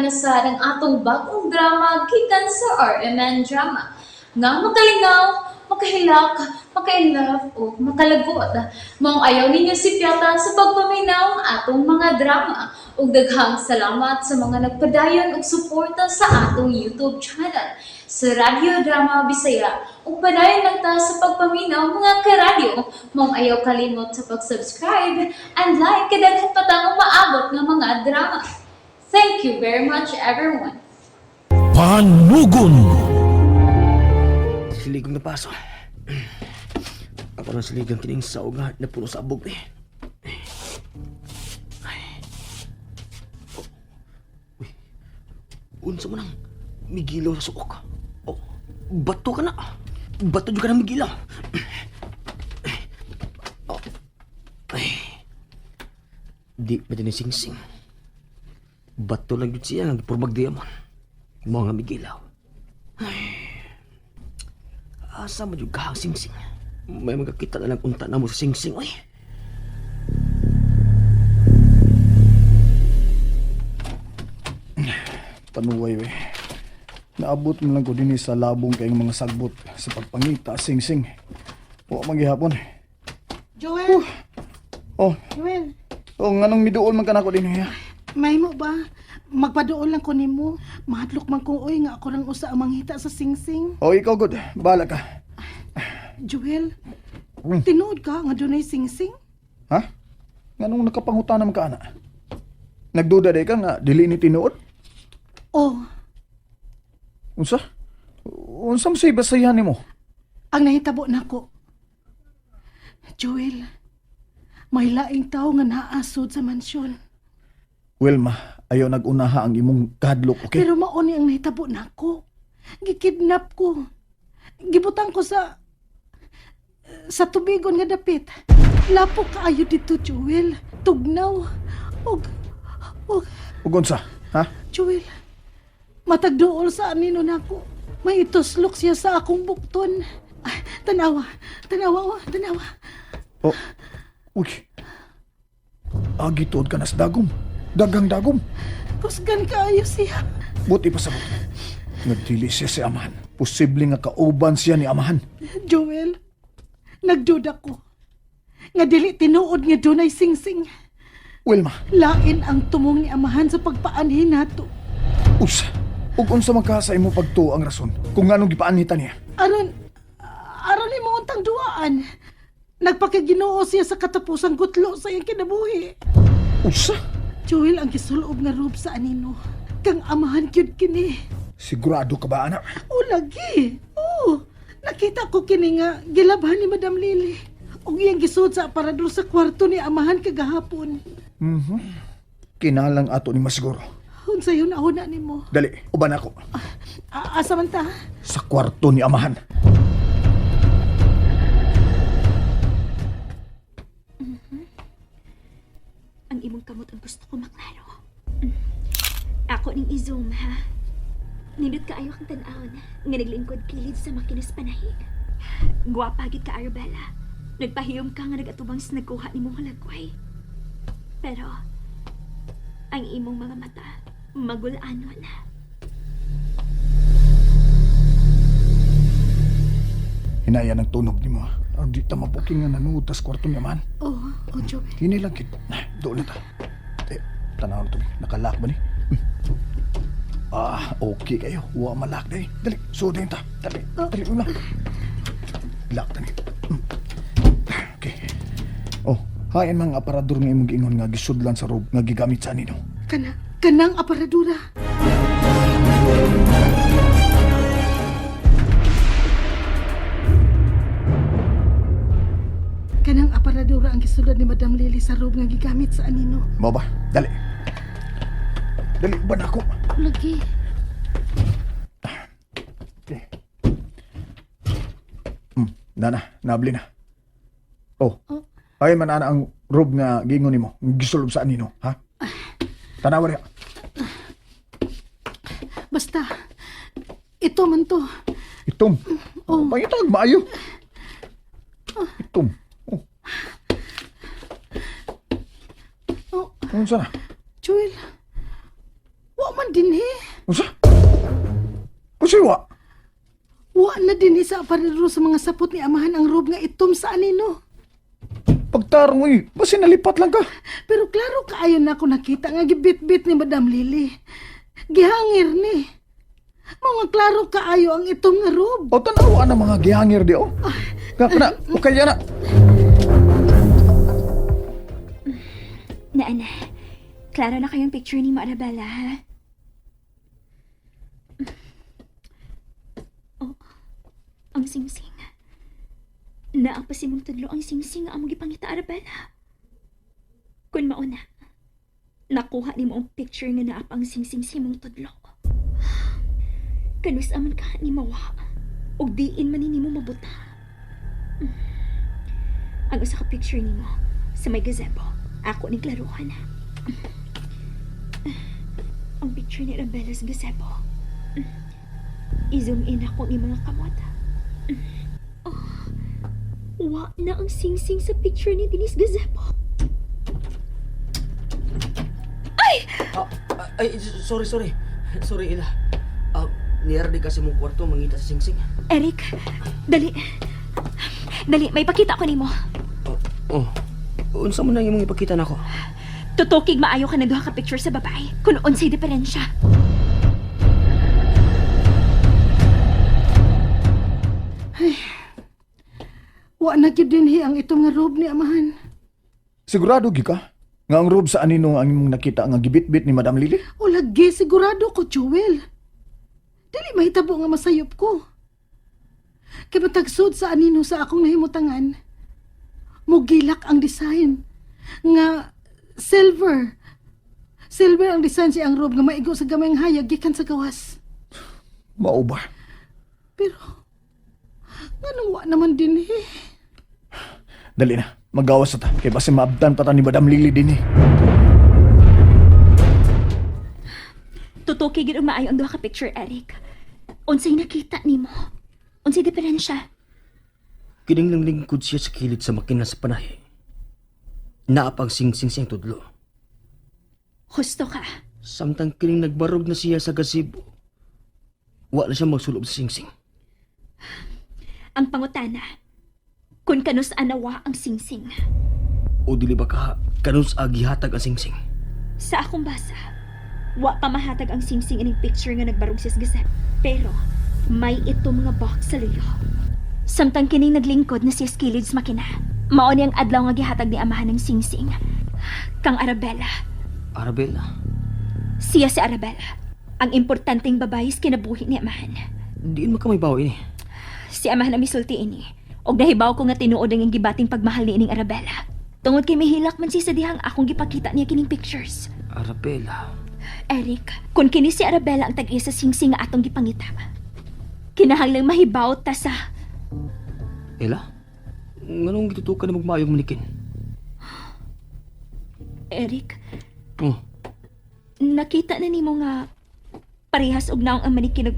kanasad ang atong bagong drama gikan sa RMN Drama. Nga makalingaw, makahilak, makailove, o makalagot. Maong ayaw ninyo si Piata sa pagpaminaw ang atong mga drama. Ug daghang salamat sa mga nagpadayon ug suporta sa atong YouTube channel sa Radyo Drama Bisaya ug padayon lang ta sa pagpaminaw mga karadyo. Maong ayaw kalimot sa pag-subscribe and like kadaghan pa tang maabot nga mga drama. Thank you very much everyone. Panugon. Siligong na paso. Ako na siligang kining saog nga na puno sa abog eh. Uy. Unsa mo nang migilaw sa suok. Oh, bato ka na. Bato juga na migilaw. Oh. Ay. Di ba din sing-sing. Bato lang yun siya ang purbag diamon. Mga migilaw. Ay. Asa mo yung kahang sing-sing? May magkakita na lang unta na mo sa sing-sing, oy. Panuway, we. Naabot mo lang ko din sa labong kayong mga sagbot sa pagpangita, sing-sing. O, maghihapon. Joel! Oh, Joel, nganong miduol man ka na ko din, ha? may mo ba? Magpadoon lang ko nimo. Mahadlok man ko, oy, nga ako lang usa ang manghita sa sing-sing. O, ikaw, good. Bahala ka. Joel, Hmm. tinuod ka nga dunay sing-sing? Ha? Nganong nakapangutan naman ka, ana? Nagduda day ka nga, dili ni tinuod? Oh, Unsa? Unsa mo sa'y basayan ni mo? ang nahitabo nako. Joel, may laing tao nga naasod sa mansyon. Wilma, ayaw nag-unaha ang imong kadlok, okay? Pero mauni ang nahitabo nako. Gikidnap ko. Gibutang ko sa tubigon nga dapit. Lapo kaayo dito, Joel. Tugnaw. Og Ug unsa? Ha? Joel, matagduol sa anino nako. May ituslok siya sa akong bukton. Ay, tanawa. Oh, uy. Agi tuod ka na sa dagom. Dagang dagom. Kusgan kaayo siya. Buti pa sa buti. Nagdili siya si amahan. Posible nga kauban siya ni amahan. Joel, nagduda ko. Nga dili tinuod nga dunay sing-sing. Wilma, Lain ang tumong ni amahan sa pagpaanhin nato. usa. Ug unsa man ka sa imo pagtuo ang rason kung nganong gipaanita niya. Aron ni mo untang duaan. Nagpakaginoo siya sa katapusang gutlo sa iyang kinabuhi. Usa? Joel ang gisulob nga rob sa anino. Kang amahan kyud kini. Sigurado ka ba, anak? O lagi. Oo. Nakita ko kini nga gilabhan ni Madam Lily. Og iyang gisud sa aparador sa kwarto ni amahan kagahapon. Kinalang ato ni masiguro. Unsa yun ahuna nimo? Dali, uban ako. Asa man ta? Sa kwarto ni amahan. Ang imong kamot ang gusto ko maklaro. Ako ning i-zoom, ha? Nindot ka ayo kang tan-awon nga naglingkod kilid sa makinis panahi. Guwapa gid ka, Arabella. Nagpahiyom ka nga nagatubang sa nagkuha ni mong halagway. Pero, ang imong mga mata, magulanon. Hinaya ng tunog ni mo. Ang di ta mabuking nga nanutas kwarto ni amahan. Oh, Joel. Hini lang kit. Doon na ta. Tanaw to. Nakalak ba ni? Okay kayo. Wa malak day. Dali, sudayin ta. Dali, dali una. Lock ta ni. Okay. Oh, hain mga aparador nga imong giingon nga gisudlan sa rob nga gigamit sa anino. Kanang aparadura. Kanang aparadura ang gisulod ni Madam Lily sa rob nga gigamit sa anino. Mo ba? Dali. Dali, uban ako. Lagi. Okay. Nabli na. Oh. Ay man ana ang rob nga giingon nimo, gisulob sa anino, ha? Tanawa niya. Basta, ito man to. Itom. Oh. Pangitag, maayo. Itom. Oh. Oh, Ano sana? Joel, wa man din sa aparador sa mga sapot ni amahan ang robe nga itom sa anino. Pagtarong eh, basi nalipat lang ka. Pero klaro kaayo na ako nakita nga gibit-bit ni Madam Lily. Gihangir ni. Mga klaro kaayo ang itom nga robe. O tanawa na mga gihangir di o. Kana, okay yan na. Naana, klaro na kayong picture ni mo, Arabella, ha? Oh, ang singsing. Naapasi mong tudlo ang singsing nga among gipangita, Arabella. Kung mauna, nakuha ni mo ang picture nga naapa ang singsing si mong tudlo. Kanus aman ka ni mawa, o diin man ni mo mabuta. Ang usa ka picture ni mo sa may gazebo, ako ni klaruhan. Ang picture ni Arabella sa gazebo. I-zoom in ako ng mga kamot. Wa na ang singsing sa picture ni Denise Gazebo. Ay, sorry. Sorry, Ila. Niyar di kasi mong kwarto mangita sa singsing. Eric, dali. Dali, may pakita ko nimo. Unsa mo na imong ipakita nako? Tutukig maayo ka na duha ka picture sa babae. Kung unsay diferensya. Wa na gyud dinhi ang itong nga robe ni amahan. Sigurado gi ka nga ang robe sa anino ang imong nakita nga gibit-bit ni Madam Lily? O lagi sigurado ko, Joel. Dili mahitabo nga masayop ko. Kaya matagsod sa anino sa akong nahimutangan. Mugilak ang design. Nga silver. Silver ang design siya ang robe nga maigo sa gamayng hayag gikan sa gawas. Mao ba? Pero, nga wa naman din eh. Dali na, magawas ta. Kay basi maabdan pa ta ni Madam Lily din eh. Tutukig gid maayo ang duha ka picture, Eric. Unsay nakita nimo? Unsay diferensya? Kining lang lingkod siya sa kilid sa makina sa panahe. Naapang singsing siyang tudlo. Husto ka. Samtang kining nagbarog na siya sa gazebo. Wala siya magsulob sa singsing. Ang pangutana, kung kanus anawa ang singsing. O dili ba ka kanus agihatag ang singsing? Sa akong basa, wa pa mahatag ang singsing ining picture nga nagbarog siya sa gazebo. Pero, may itom nga box sa luyo. Samtang kining naglingkod na siya sa kilid sa makina. Mao ni ang adlaw nga gihatag ni amahan ng singsing. Kang Arabella. Arabella, Siya si Arabella. Ang importanteng babae sa kinabuhi ni amahan. diin mo ka may bawi ni. Si amahan na misulti ini. Og nahibaw ko nga tinuod ang gibating pagmahal ni ining Arabella. Tungod kay mahilak man siya sa dihang akong gipakita niya kining pictures. Arabella, Eric, kung kini si Arabella ang tag-iya sa singsing nga atong gipangita. Kinahanglang mahibaw ta sa... Ela? Nganong gitutukan na magmayong manikin? Eric, Oh, nakita na nimo nga parehas og naong ang manikinog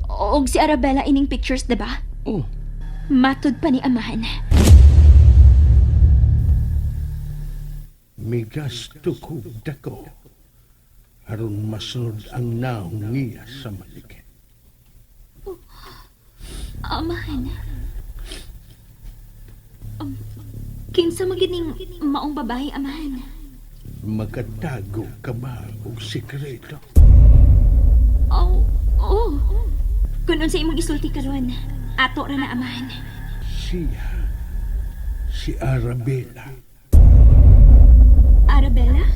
og si Arabella ining pictures, diba? oh. Matud pa ni amahan. Migasto ko dako. Aron masunod ang naong niya sa malikit. Amahan. Kinsa magining maong babae, amahan? Magkatago ka ba og sikreto? Oh. Kung unsa imong isulti karon, ato ra na amahan. Siya, si Arabella. Arabella?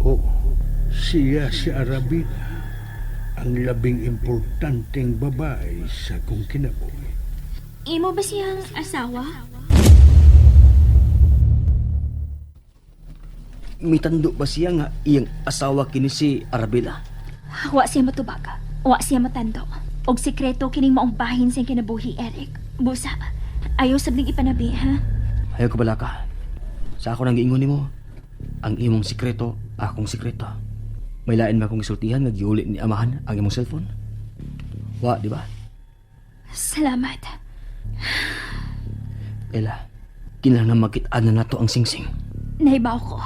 Oo, siya si Arabella. Ang labing importanteng babae sa kong kinabuhi. Imo ba siyang asawa? Mitando ba siya nga iyang asawa kini si Arabella? Wa siya matubag. Wa siya matando. Og sikreto kining maong bahin siyang kinabuhi, Eric. Busa, ayaw sabling ipanabi, ha? Ayaw ka bala ka. Sa ako nang giingon nimo, ang imong sikreto, akong sikreto. May lain ba akong isultihan nga giuli ni amahan ang imong cellphone? Wa, di ba? Salamat. Ela, kinahanglan makit-an na nato ang singsing. Nahibaw ko.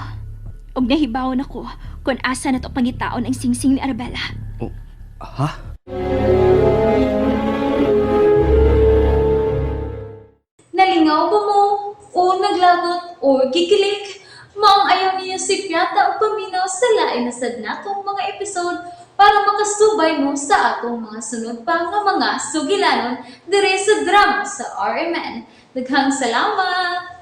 Og nahibaw na ko kung asa na to pangitaon ang singsing ni Arabella. Oh, ha? gilagot o gikilig. Maong ayaw niyo si Piata o paminaw sa lain na sad natong mga episode para makasubay mo sa atong mga sunod pa nga mga sugilanon dire sa drama sa RMN. Daghang salamat!